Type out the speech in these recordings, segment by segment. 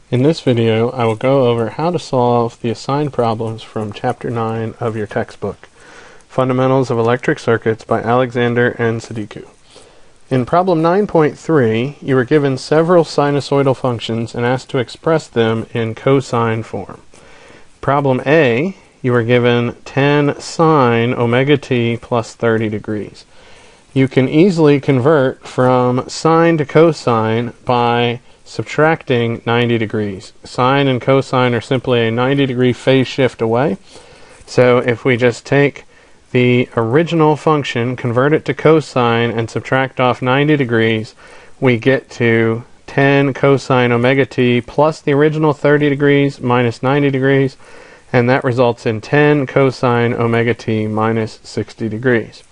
In this video, I will go over how to solve the assigned problems from Chapter 9 of your textbook, Fundamentals of Electric Circuits by Alexander and Sadiku. In problem 9.3, you were given several sinusoidal functions and asked to express them in cosine form. Problem A, you were given 10 sine omega t plus 30 degrees. You can easily convert from sine to cosine by subtracting 90 degrees. Sine and cosine are simply a 90-degree phase shift away. So if we just take the original function, convert it to cosine, and subtract off 90 degrees, we get to 10 cosine omega t plus the original 30 degrees minus 90 degrees, and that results in 10 cosine omega t minus 60 degrees.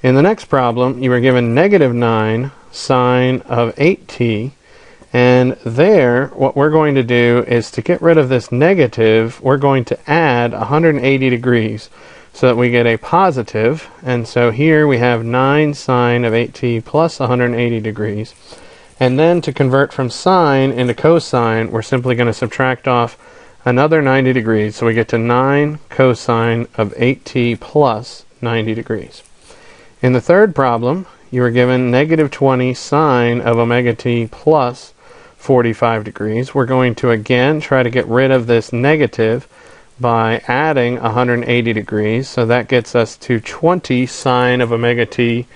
In the next problem, you were given negative 9 sine of 8t, and there, what we're going to do is to get rid of this negative, we're going to add 180 degrees so that we get a positive. And so here we have 9 sine of 8t plus 180 degrees. And then to convert from sine into cosine, we're simply going to subtract off another 90 degrees. So we get to 9 cosine of 8t plus 90 degrees. In the third problem, you were given negative 20 sine of omega t plus 45 degrees. We're going to again try to get rid of this negative by adding 180 degrees. So that gets us to 20 sine of omega t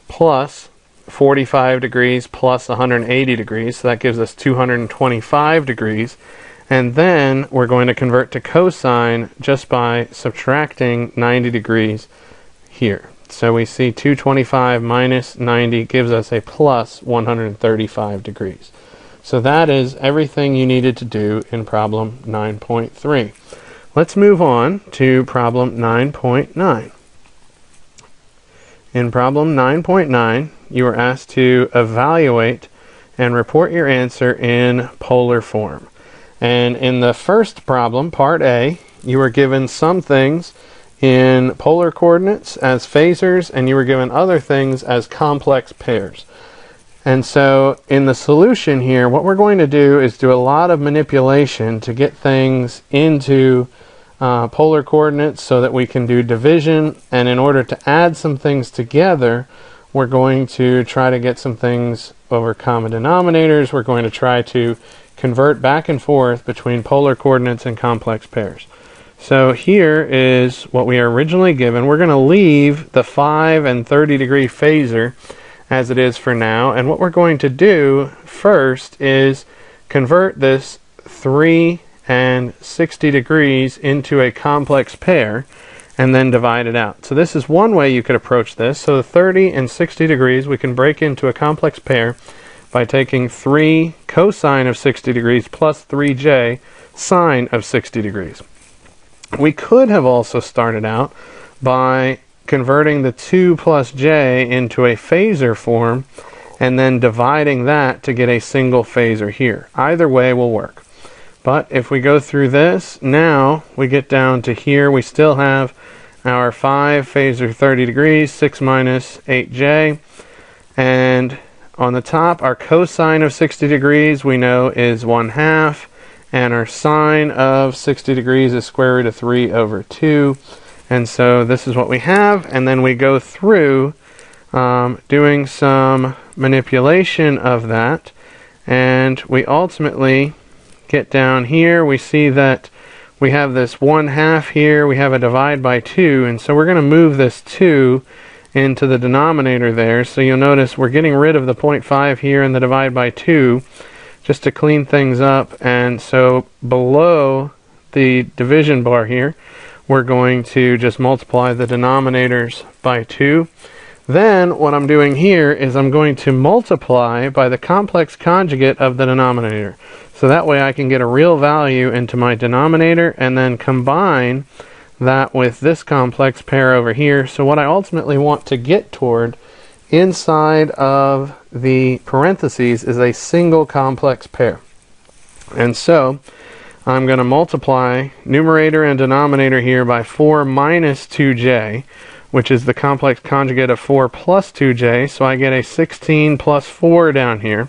plus 45 degrees plus 180 degrees. So that gives us 225 degrees. And then we're going to convert to cosine just by subtracting 90 degrees here. So we see 225 minus 90 gives us a plus 135 degrees. So that is everything you needed to do in problem 9.3. Let's move on to problem 9.9. In problem 9.9, you were asked to evaluate and report your answer in polar form. And in the first problem, part A, you were given some things in polar coordinates as phasors, and you were given other things as complex pairs. And so in the solution here, what we're going to do is do a lot of manipulation to get things into polar coordinates so that we can do division. And in order to add some things together, we're going to try to get some things over common denominators. We're going to try to convert back and forth between polar coordinates and complex pairs. So here is what we are originally given. We're going to leave the 5 and 30 degree phasor as it is for now, and what we're going to do first is convert this 3 and 60 degrees into a complex pair and then divide it out. So this is one way you could approach this. So the 30 and 60 degrees we can break into a complex pair by taking 3 cosine of 60 degrees plus 3j sine of 60 degrees. We could have also started out by converting the 2 plus j into a phasor form and then dividing that to get a single phasor here. Either way will work. But if we go through this, now we get down to here. We still have our 5 phasor 30 degrees, 6 minus 8j. And on the top, our cosine of 60 degrees we know is 1/2. And our sine of 60 degrees is square root of 3 over 2. And so this is what we have, and then we go through doing some manipulation of that, and we ultimately get down here. We see that we have this 1/2 here, we have a divide by 2, and so we're going to move this 2 into the denominator there. So you'll notice we're getting rid of the 0.5 here and the divide by 2 just to clean things up. And so below the division bar here, we're going to just multiply the denominators by 2. Then what I'm doing here is I'm going to multiply by the complex conjugate of the denominator. So that way I can get a real value into my denominator and then combine that with this complex pair over here. So what I ultimately want to get toward inside of the parentheses is a single complex pair. And so I'm going to multiply numerator and denominator here by 4 minus 2j, which is the complex conjugate of 4 plus 2j, so I get a 16 plus 4 down here.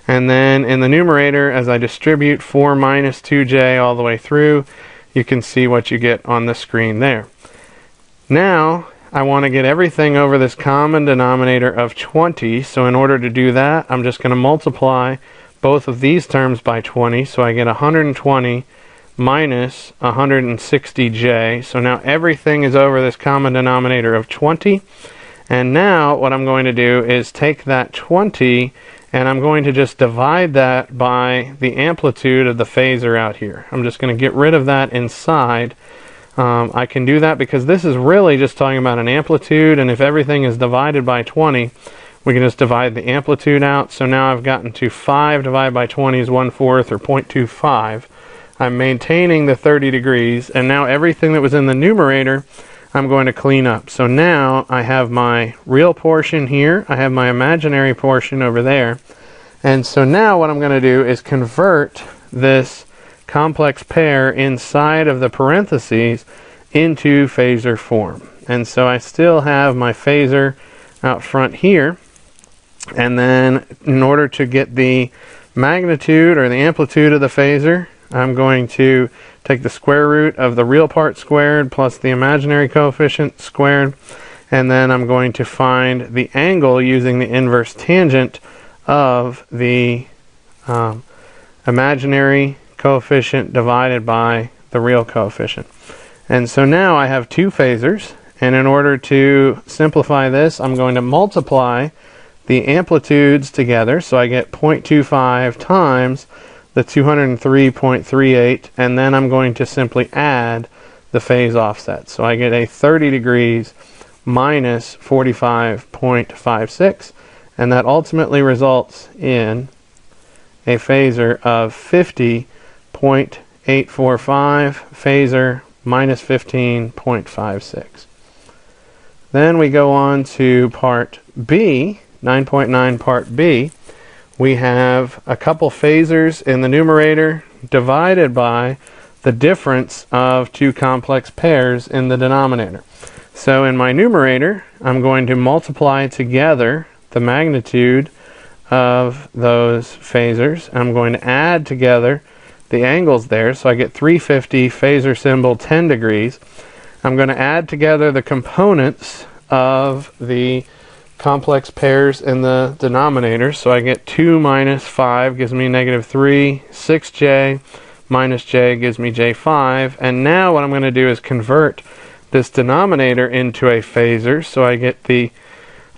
And then in the numerator, as I distribute 4 minus 2j all the way through, you can see what you get on the screen there. Now, I want to get everything over this common denominator of 20, so in order to do that, I'm just going to multiply both of these terms by 20, so I get 120 minus 160j. So now everything is over this common denominator of 20. And now what I'm going to do is take that 20 and I'm going to just divide that by the amplitude of the phasor out here. I'm just going to get rid of that inside. I can do that because this is really just talking about an amplitude, and if everything is divided by 20, we can just divide the amplitude out. So now I've gotten to 5 divided by 20 is 1/4 or 0.25. I'm maintaining the 30 degrees, and now everything that was in the numerator I'm going to clean up. So now I have my real portion here, I have my imaginary portion over there, and so now what I'm going to do is convert this complex pair inside of the parentheses into phasor form. And so I still have my phasor out front here, and then in order to get the magnitude or the amplitude of the phasor, I'm going to take the square root of the real part squared plus the imaginary coefficient squared, and then I'm going to find the angle using the inverse tangent of the imaginary coefficient divided by the real coefficient. And so now I have two phasors, and in order to simplify this, I'm going to multiply the amplitudes together, so I get 0.25 times the 203.38, and then I'm going to simply add the phase offset. So I get a 30 degrees minus 45.56, and that ultimately results in a phasor of 50.845, phasor minus 15.56. Then we go on to part B, 9.9 part B. We have a couple phasors in the numerator divided by the difference of two complex pairs in the denominator. So in my numerator, I'm going to multiply together the magnitude of those phasors. I'm going to add together the angles there, so I get 350, phasor symbol 10 degrees. I'm going to add together the components of the complex pairs in the denominator, so I get 2 minus 5 gives me negative 3, 6j minus j gives me j5, and now what I'm going to do is convert this denominator into a phasor, so I get the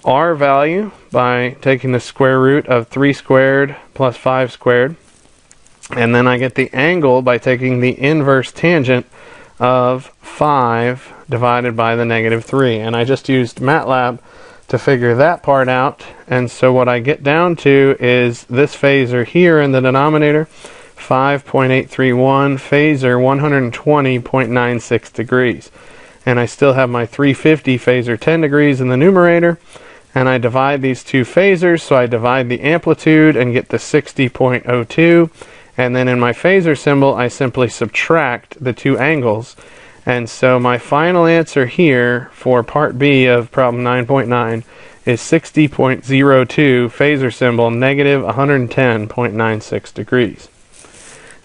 r value by taking the square root of 3 squared plus 5 squared, and then I get the angle by taking the inverse tangent of 5 divided by the negative 3, and I just used MATLAB to figure that part out. And so what I get down to is this phasor here in the denominator, 5.831, phasor 120.96 degrees. And I still have my 350 phasor 10 degrees in the numerator, and I divide these two phasors, so I divide the amplitude and get the 60.02, and then in my phasor symbol I simply subtract the two angles. And so my final answer here for part B of problem 9.9 is 60.02, phasor symbol negative 110.96 degrees.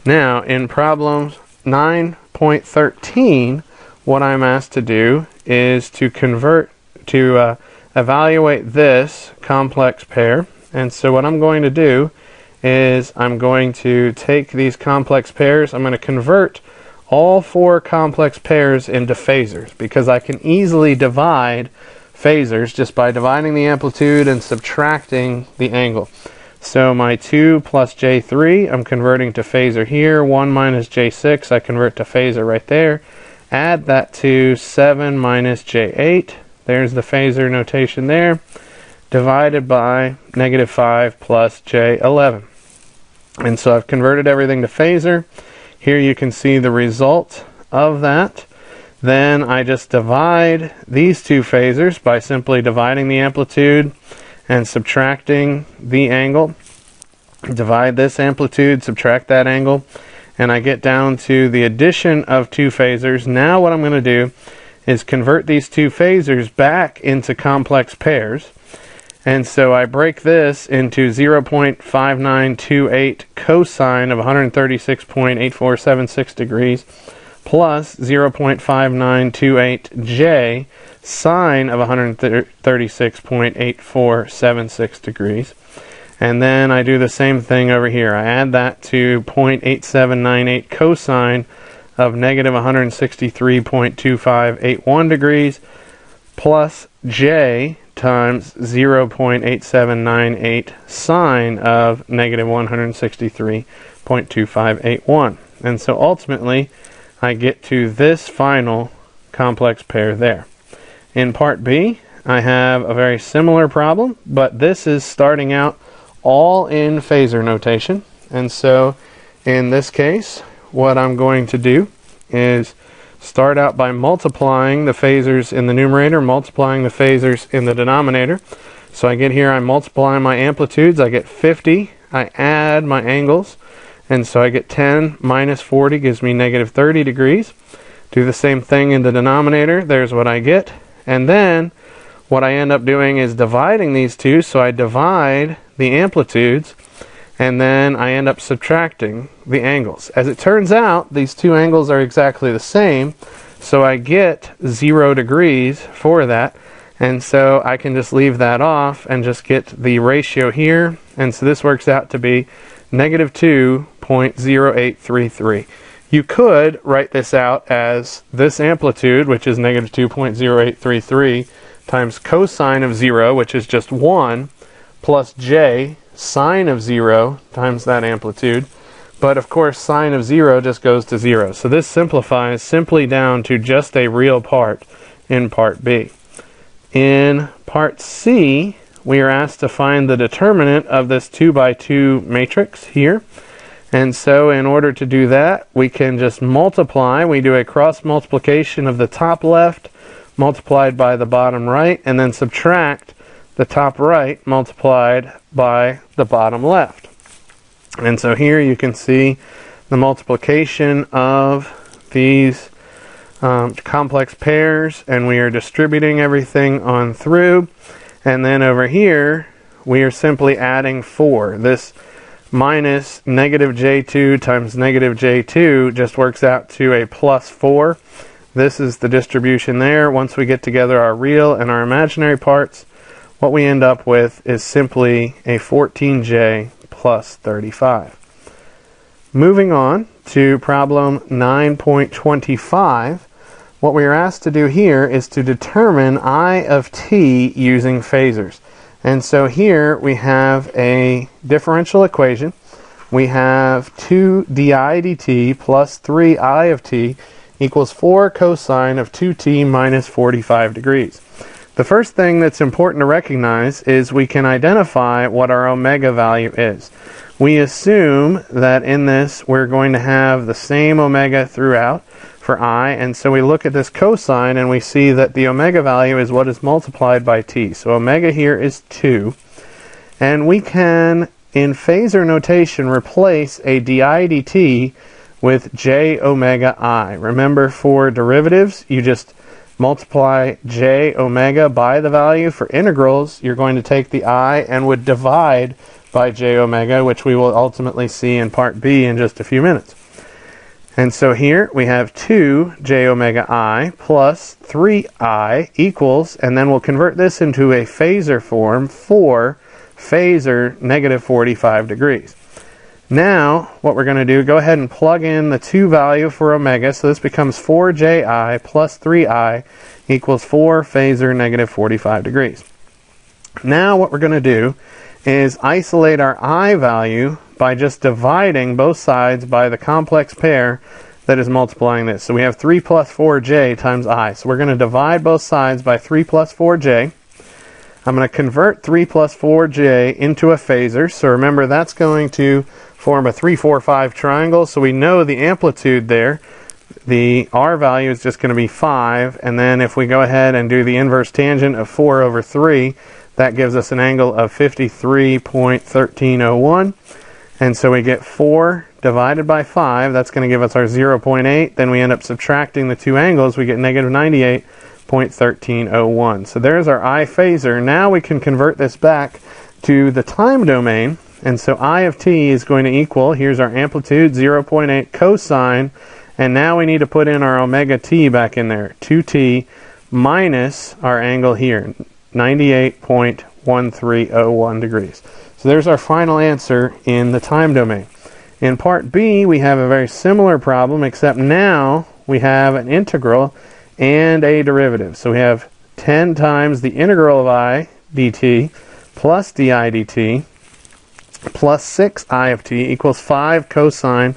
Now in problem 9.13, what I'm asked to do is to evaluate this complex pair. And so what I'm going to do is I'm going to take these complex pairs, I'm going to convert all four complex pairs into phasors, because I can easily divide phasors just by dividing the amplitude and subtracting the angle. So my 2 plus j3 I'm converting to phasor here, 1 minus j6 I convert to phasor right there. Add that to 7 minus j8, there's the phasor notation there, divided by negative 5 plus j11. And so I've converted everything to phasor. Here you can see the result of that. Then I just divide these two phasors by simply dividing the amplitude and subtracting the angle. Divide this amplitude, subtract that angle, and I get down to the addition of two phasors. Now what I'm going to do is convert these two phasors back into complex pairs. And so I break this into 0.5928 cosine of 136.8476 degrees plus 0.5928 j sine of 136.8476 degrees. And then I do the same thing over here. I add that to 0.8798 cosine of negative 163.2581 degrees plus j times 0.8798 sine of negative 163.2581. And so ultimately, I get to this final complex pair there. In part B, I have a very similar problem, but this is starting out all in phasor notation. And so in this case, what I'm going to do is start out by multiplying the phasors in the numerator, multiplying the phasors in the denominator. So I get here, I multiply my amplitudes, I get 50, I add my angles, and so I get 10 minus 40 gives me negative 30 degrees. Do the same thing in the denominator, there's what I get. And then what I end up doing is dividing these two, so I divide the amplitudes, and then I end up subtracting the angles. As it turns out, these two angles are exactly the same, so I get 0 degrees for that, and so I can just leave that off and just get the ratio here, and so this works out to be negative 2.0833. You could write this out as this amplitude, which is negative 2.0833, times cosine of 0, which is just 1, plus j sine of 0 times that amplitude. But of course, sine of 0 just goes to 0. So this simplifies simply down to just a real part in part B. In part C, we are asked to find the determinant of this 2 by 2 matrix here. And so in order to do that, we can just multiply. We do a cross multiplication of the top left multiplied by the bottom right, and then subtract the top right multiplied by the bottom left. And so here you can see the multiplication of these complex pairs, and we are distributing everything on through. And then over here, we are simply adding 4. This minus negative j2 times negative j2 just works out to a plus 4. This is the distribution there. Once we get together our real and our imaginary parts, what we end up with is simply a 14j plus 35. Moving on to problem 9.25, what we are asked to do here is to determine I of t using phasors. And so here we have a differential equation. We have 2 di dt plus 3I of t equals 4 cosine of 2t minus 45 degrees. The first thing that's important to recognize is we can identify what our omega value is. We assume that in this we're going to have the same omega throughout for I, and so we look at this cosine and we see that the omega value is what is multiplied by t. So omega here is 2, and we can, in phasor notation, replace a di dt with j omega I. Remember, for derivatives, you just multiply j omega by the value. For integrals, you're going to take the I and would divide by j omega, which we will ultimately see in part B in just a few minutes. And so here we have 2 j omega I plus 3I equals, and then we'll convert this into a phasor form for phasor negative 45 degrees. Now, what we're going to do, go ahead and plug in the 2 value for omega, so this becomes 4ji plus 3I equals 4 phasor negative 45 degrees. Now what we're going to do is isolate our I value by just dividing both sides by the complex pair that is multiplying this. So we have 3 plus 4j times I. So we're going to divide both sides by 3 plus 4j. I'm going to convert 3 plus 4j into a phasor. So remember, that's going to form a 3, 4, 5 triangle. So we know the amplitude there. The R value is just going to be 5. And then if we go ahead and do the inverse tangent of 4 over 3, that gives us an angle of 53.1301. And so we get 4 divided by 5. That's going to give us our 0.8. Then we end up subtracting the two angles. We get negative 98.13 0.1301. So there's our I phasor. Now we can convert this back to the time domain. And so I of t is going to equal, here's our amplitude, 0.8 cosine. And now we need to put in our omega t back in there, 2t minus our angle here, 98.1301 degrees. So there's our final answer in the time domain. In part B, we have a very similar problem, except now we have an integral and a derivative. So we have 10 times the integral of I dt plus di dt plus 6I of t equals 5 cosine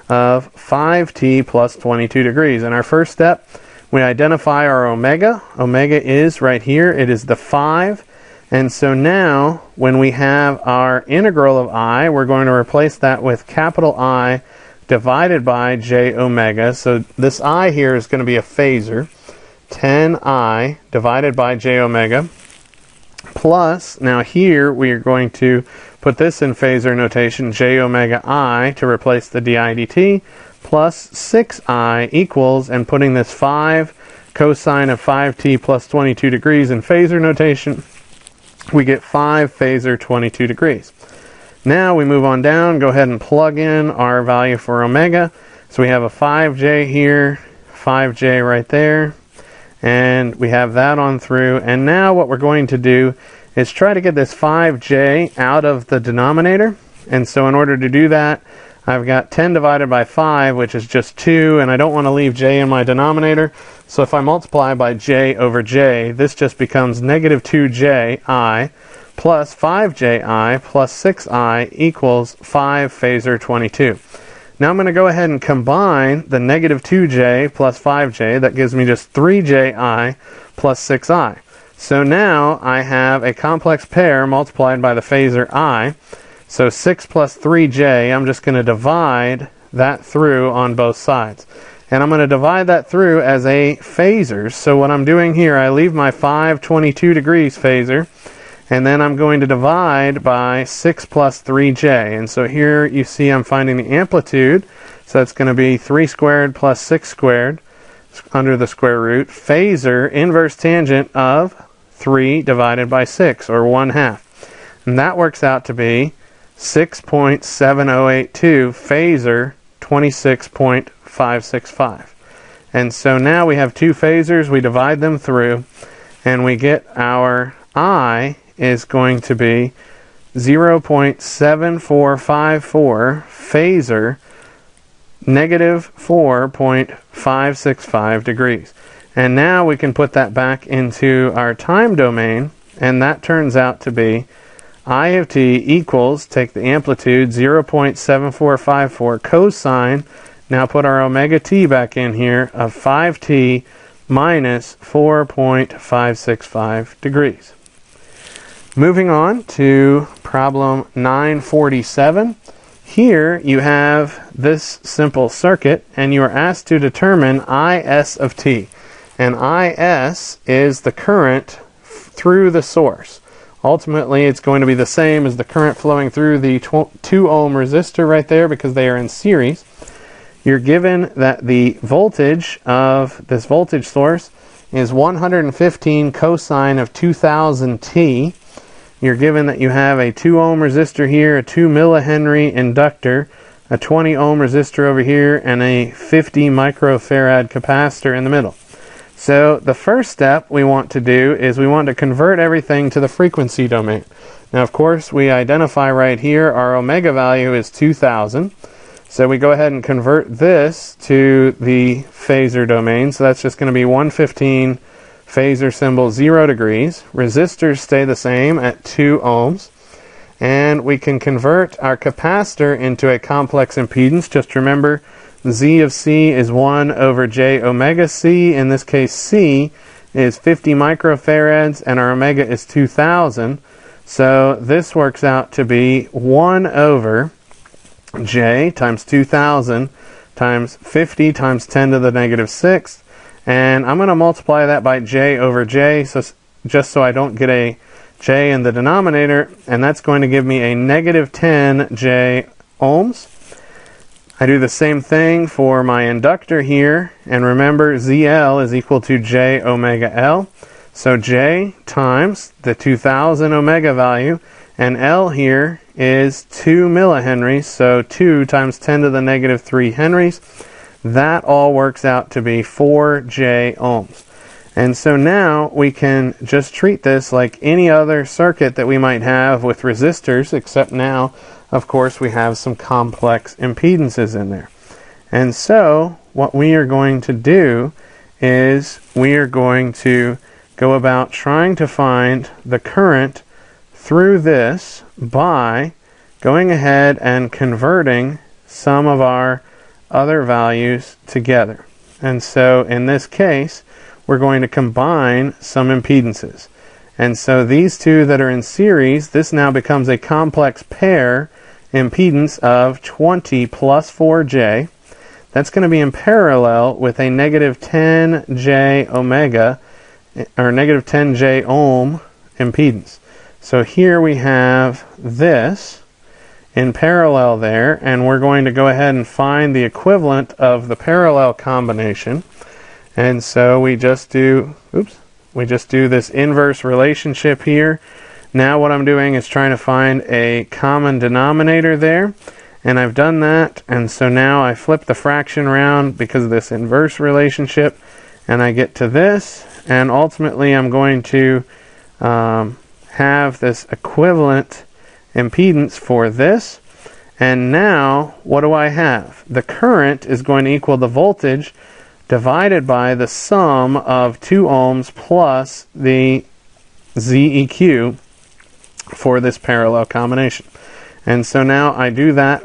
of 5t plus 22 degrees. In our first step, we identify our omega. Omega is right here. It is the 5. And so now, when we have our integral of I, we're going to replace that with capital I divided by j omega. So this I here is going to be a phasor. 10I divided by j omega plus, now here we are going to put this in phasor notation, j omega I to replace the di dt, plus 6I equals, and putting this 5 cosine of 5t plus 22 degrees in phasor notation, we get 5 phasor 22 degrees. Now we move on down, go ahead and plug in our value for omega. So we have a 5j here, 5j right there, and we have that on through. And now what we're going to do is try to get this 5j out of the denominator. And so in order to do that, I've got 10 divided by 5, which is just 2, and I don't want to leave j in my denominator. So if I multiply by j over j, this just becomes negative 2ji plus 5ji plus 6I equals 5 phasor 22. Now I'm going to go ahead and combine the negative 2j plus 5j. That gives me just 3ji plus 6I. So now I have a complex pair multiplied by the phasor I. So 6 plus 3j, I'm just going to divide that through on both sides. And I'm going to divide that through as a phasor. So what I'm doing here, I leave my 522 degrees phasor, and then I'm going to divide by 6 plus 3j. And so here you see I'm finding the amplitude. So that's going to be 3 squared plus 6 squared under the square root. Phasor, inverse tangent of 3 divided by 6, or 1/2. And that works out to be 6.7082 phasor 26.565. And so now we have two phasors, we divide them through, and we get our I is going to be 0.7454 phasor negative 4.565 degrees. And now we can put that back into our time domain, and that turns out to be I of t equals, take the amplitude, 0.7454 cosine, now put our omega t back in here, of 5t minus 4.565 degrees. Moving on to problem 947. Here you have this simple circuit, and you are asked to determine Is of t. And Is is the current through the source. Ultimately, it's going to be the same as the current flowing through the 2 ohm resistor right there, because they are in series. You're given that the voltage of this voltage source is 115 cosine of 2000 t. You're given that you have a 2 ohm resistor here, a 2 millihenry inductor, a 20 ohm resistor over here, and a 50 microfarad capacitor in the middle. So the first step we want to do is we want to convert everything to the frequency domain. Now, of course, we identify right here our omega value is 2000. So we go ahead and convert this to the phasor domain. So that's just going to be 115 phasor symbol 0 degrees. Resistors stay the same at 2 ohms. And we can convert our capacitor into a complex impedance. Just remember, Z of C is 1 over j omega C. In this case, C is 50 microfarads, and our omega is 2000. So this works out to be 1 over j times 2000 times 50 times 10 to the negative 6. And I'm going to multiply that by j over j, so just so I don't get a j in the denominator. And that's going to give me a negative 10 j ohms. I do the same thing for my inductor here, and remember ZL is equal to J omega L. So J times the 2000 omega value, and L here is 2 millihenries, so 2 times 10 to the negative 3 henries. That all works out to be 4J ohms. And so now we can just treat this like any other circuit that we might have with resistors, except now, of course, we have some complex impedances in there. And so what we are going to do is we are going to go about trying to find the current through this by going ahead and converting some of our other values together. And so in this case, we're going to combine some impedances. And so these two that are in series, this now becomes a complex pair impedance of 20 plus 4J. That's going to be in parallel with a negative 10J omega, or negative 10J ohm impedance. So here we have this in parallel there, and we're going to go ahead and find the equivalent of the parallel combination. And so we just do this inverse relationship here. Now what I'm doing is trying to find a common denominator there, and I've done that, and so now I flip the fraction around because of this inverse relationship, and I get to this, and ultimately I'm going to have this equivalent impedance for this. And now what do I have? The current is going to equal the voltage divided by the sum of 2 ohms plus the ZEQ for this parallel combination. And so now I do that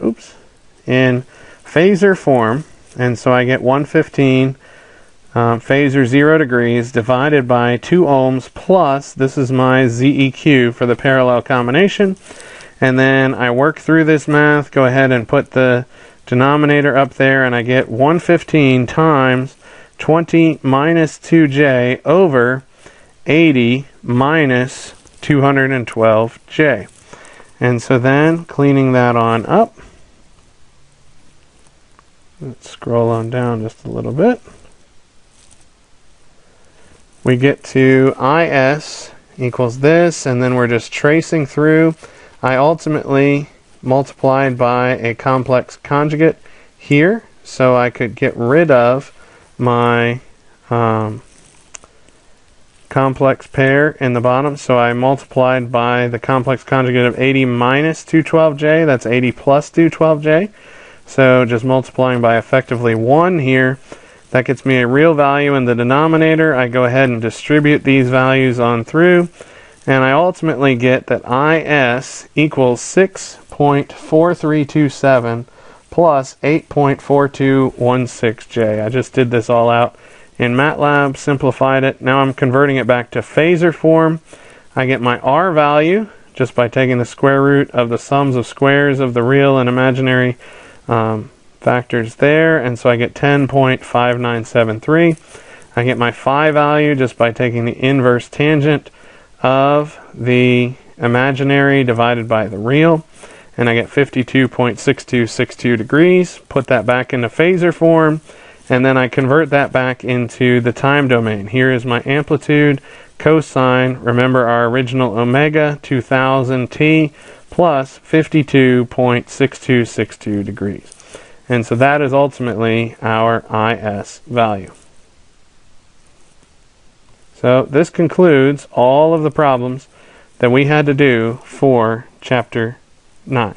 in phasor form, and so I get 115 phasor 0 degrees divided by 2 ohms plus, this is my ZEQ for the parallel combination. And then I work through this math, go ahead and put the denominator up there, and I get 115 times 20 minus 2J over 80 minus 212J. And so then, cleaning that on up, let's scroll on down just a little bit. We get to IS equals this, and then we're just tracing through. I ultimately multiplied by a complex conjugate here, so I could get rid of my complex pair in the bottom. So I multiplied by the complex conjugate of 80 minus 212J, that's 80 plus 212J. So just multiplying by effectively 1 here, that gets me a real value in the denominator. I go ahead and distribute these values on through, and I ultimately get that IS equals 6.4327 plus 8.4216J. I just did this all out in MATLAB, simplified it. Now I'm converting it back to phasor form. I get my R value just by taking the square root of the sums of squares of the real and imaginary factors there, and so I get 10.5973. I get my phi value just by taking the inverse tangent of the imaginary divided by the real, and I get 52.6262 degrees. Put that back into phasor form, and then I convert that back into the time domain. Here is my amplitude, cosine, remember our original omega, 2000 t, plus 52.6262 degrees. And so that is ultimately our IS value. So this concludes all of the problems that we had to do for Chapter 9.